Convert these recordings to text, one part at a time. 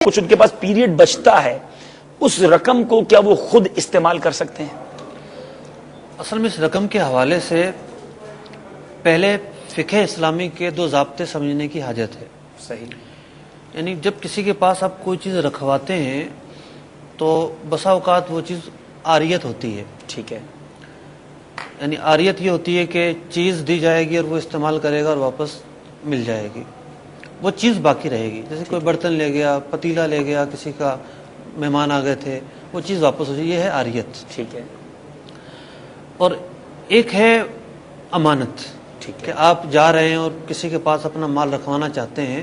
کچھ ان کے پاس پیریڈ بچتا ہے، اس رقم کو کیا وہ خود استعمال کر سکتے ہیں؟ اصل میں اس رقم کے حوالے سے پہلے فقہ اسلامی کے دو ضابطے سمجھنے کی حاجت ہے۔ صحیح۔ یعنی جب کسی کے پاس آپ کوئی چیز رکھواتے ہیں تو بسا اوقات وہ چیز عاریت ہوتی ہے۔ ٹھیک ہے۔ یعنی عاریت یہ ہوتی ہے کہ چیز دی جائے گی اور وہ استعمال کرے گا اور واپس مل جائے گی، وہ چیز باقی رہے گی۔ جیسے کوئی برتن لے گیا، پتیلا لے گیا، کسی کا مہمان آ گئے تھے، وہ چیز واپس ہو جائے، یہ ہے عاریت۔ ٹھیک ہے۔ اور ایک ہے امانت، ٹھیک ہے کہ آپ جا رہے ہیں اور کسی کے پاس اپنا مال رکھوانا چاہتے ہیں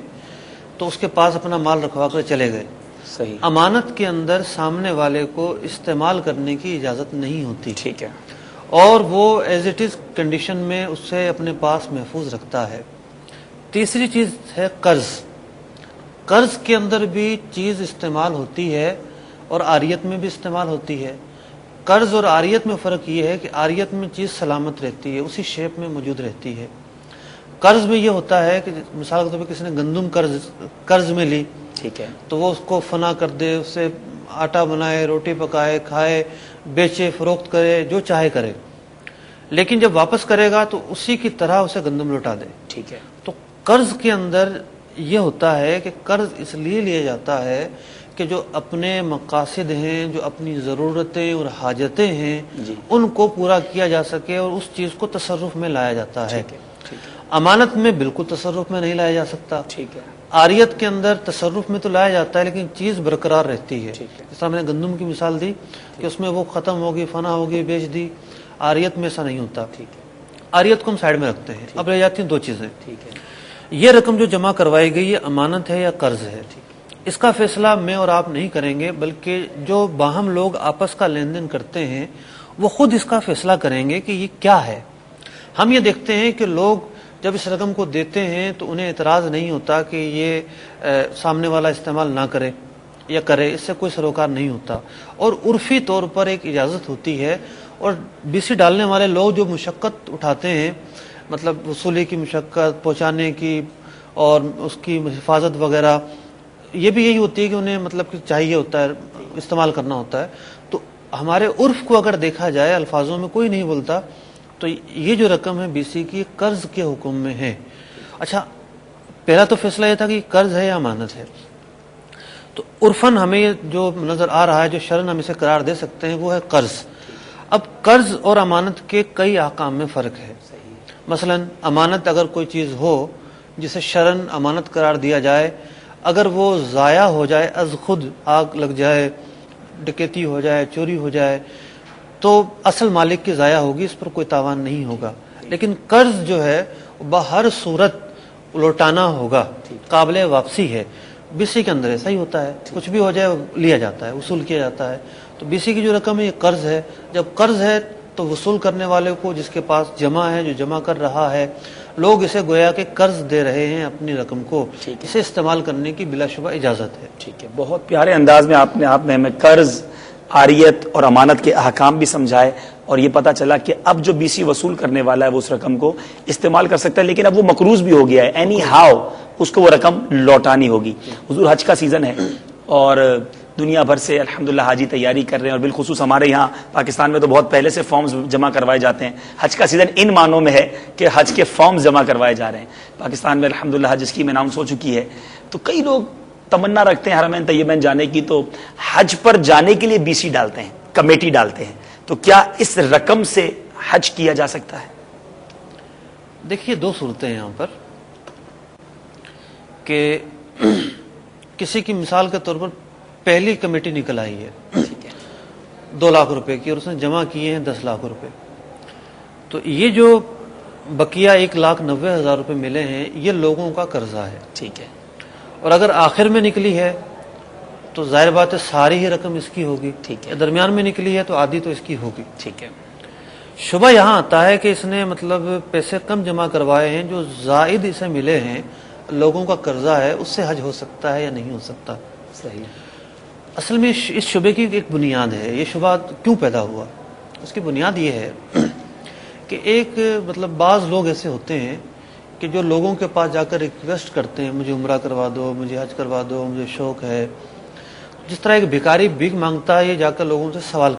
تو اس کے پاس اپنا مال رکھوا کر چلے گئے۔ صحیح۔ امانت کے اندر سامنے والے کو استعمال کرنے کی اجازت نہیں ہوتی، ٹھیک ہے، اور وہ ایز اٹ از کنڈیشن میں اس سے اپنے پاس محفوظ رکھتا ہے۔ تیسری چیز ہے قرض۔ قرض کے اندر بھی چیز استعمال ہوتی ہے اور عاریت میں بھی استعمال ہوتی ہے۔ قرض اور عاریت میں فرق یہ ہے کہ عاریت میں چیز سلامت رہتی ہے، اسی شیپ میں موجود رہتی ہے۔ قرض میں یہ ہوتا ہے کہ مثال کے طور پہ کسی نے گندم قرض میں لی، ٹھیک ہے، تو وہ اس کو فنا کر دے، اس سے آٹا بنائے، روٹی پکائے، کھائے، بیچے، فروخت کرے، جو چاہے کرے، لیکن جب واپس کرے گا تو اسی کی طرح اسے گندم لوٹا دے۔ ٹھیک ہے۔ تو قرض کے اندر یہ ہوتا ہے کہ قرض اس لیے لیا جاتا ہے کہ جو اپنے مقاصد ہیں، جو اپنی ضرورتیں اور حاجتیں ہیں، جی، ان کو پورا کیا جا سکے اور اس چیز کو تصرف میں لایا جاتا ہے۔ ٹھیک ہے، ٹھیک ہے، امانت میں بالکل تصرف میں نہیں لایا جا سکتا۔ ٹھیک ہے، عاریت کے اندر تصرف میں تو لایا جاتا ہے لیکن چیز برقرار رہتی ہے۔ ٹھیک ہے۔ جس طرح میں نے گندم کی مثال دی کہ اس میں وہ ختم ہوگی، فنا ہوگی، بیچ دی۔ عاریت میں ایسا نہیں ہوتا۔ ٹھیک ہے، عاریت کو ہم سائڈ میں رکھتے ہیں، اب رہ جاتی ہیں دو چیزیں۔ ٹھیک ہے، یہ رقم جو جمع کروائی گئی یہ امانت ہے یا قرض ہے، اس کا فیصلہ میں اور آپ نہیں کریں گے، بلکہ جو باہم لوگ آپس کا لین دین کرتے ہیں وہ خود اس کا فیصلہ کریں گے کہ یہ کیا ہے۔ ہم یہ دیکھتے ہیں کہ لوگ جب اس رقم کو دیتے ہیں تو انہیں اعتراض نہیں ہوتا کہ یہ سامنے والا استعمال نہ کرے یا کرے، اس سے کوئی سروکار نہیں ہوتا، اور عرفی طور پر ایک اجازت ہوتی ہے۔ اور بی سی ڈالنے والے لوگ جو مشقت اٹھاتے ہیں، مطلب وصولی کی مشقت، پہنچانے کی اور اس کی حفاظت وغیرہ، یہ بھی یہی ہوتی ہے کہ انہیں مطلب کہ چاہیے ہوتا ہے، استعمال کرنا ہوتا ہے۔ تو ہمارے عرف کو اگر دیکھا جائے، الفاظوں میں کوئی نہیں بولتا، تو یہ جو رقم ہے بی سی کی قرض کے حکم میں ہے۔ اچھا، پہلا تو فیصلہ یہ تھا کہ قرض ہے یا امانت ہے، تو عرفاً ہمیں جو نظر آ رہا ہے، جو شرعاً ہم اسے قرار دے سکتے ہیں، وہ ہے قرض۔ اب قرض اور امانت کے کئی احکام میں فرق ہے۔ مثلا امانت اگر کوئی چیز ہو جسے شرعاً امانت قرار دیا جائے، اگر وہ ضائع ہو جائے، از خود آگ لگ جائے، ڈکیتی ہو جائے، چوری ہو جائے، تو اصل مالک کی ضائع ہوگی، اس پر کوئی تاوان نہیں ہوگا۔ لیکن قرض جو ہے بہر صورت لوٹانا ہوگا، قابل واپسی ہے۔ بی سی کے اندر ایسا ہی ہوتا ہے، کچھ بھی ہو جائے لیا جاتا ہے، وصول کیا جاتا ہے۔ تو بی سی کی جو رقم ہے یہ قرض ہے۔ جب قرض ہے تو وصول کرنے والے کو، جس کے پاس جمع ہے، جو جمع کر رہا ہے، لوگ اسے گویا کہ قرض دے رہے ہیں اپنی رقم کو، اسے استعمال کرنے کی بلا شبہ اجازت ہے۔ ٹھیک ہے۔ بہت پیارے انداز میں آپ نے ہمیں قرض، عاریت اور امانت کے احکام بھی سمجھائے، اور یہ پتہ چلا کہ اب جو بی سی وصول کرنے والا ہے وہ اس رقم کو استعمال کر سکتا ہے، لیکن اب وہ مقروض بھی ہو گیا ہے، اینی ہاؤ اس کو وہ رقم لوٹانی ہوگی۔ حضور حج کا سیزن ہے اور دنیا بھر سے الحمدللہ حاجی تیاری کر رہے ہیں، اور بالخصوص ہمارے یہاں پاکستان میں تو بہت پہلے سے فارمز جمع کروائے جاتے ہیں۔ حج کا سیزن ان معنوں میں ہے کہ حج کے فارمز جمع کروائے جا رہے ہیں۔ پاکستان میں الحمدللہ حج کی اناؤنس ہو چکی ہے، تو کئی لوگ تمنا رکھتے ہیں حرمین طیبین جانے کی، تو حج پر جانے کے لیے بی سی ڈالتے ہیں، کمیٹی ڈالتے ہیں، تو کیا اس رقم سے حج کیا جا سکتا ہے؟ دیکھیے، دو صورتیں ہیں یہاں پر، کہ کسی کی مثال کے طور پر پہلی کمیٹی نکل آئی ہے 2 لاکھ روپے کی، اور اس نے جمع کیے ہیں 10 لاکھ روپے، تو یہ جو بقیہ 1,90,000 روپے ملے ہیں یہ لوگوں کا قرضہ ہے۔ ٹھیک ہے۔ اور اگر آخر میں نکلی ہے تو ظاہر بات ہے ساری ہی رقم اس کی ہوگی، ٹھیک ہے۔ درمیان میں نکلی ہے تو آدھی تو اس کی ہوگی۔ ٹھیک ہے۔ شبہ یہاں آتا ہے کہ اس نے مطلب پیسے کم جمع کروائے ہیں، جو زائد اسے ملے ہیں، لوگوں کا قرضہ ہے، اس سے حج ہو سکتا ہے یا نہیں ہو سکتا۔ صحیح۔ اصل میں اس شبے کی ایک بنیاد ہے۔ یہ شبہ کیوں پیدا ہوا؟ اس کی بنیاد یہ ہے کہ ایک مطلب بعض لوگ ایسے ہوتے ہیں کہ جو لوگوں کے پاس جا کر ریکویسٹ کرتے ہیں مجھے عمرہ کروا دو، مجھے حج کروا دو، مجھے شوق ہے، جس طرح ایک بھکاری بھیک مانگتا ہے یہ جا کر لوگوں سے سوال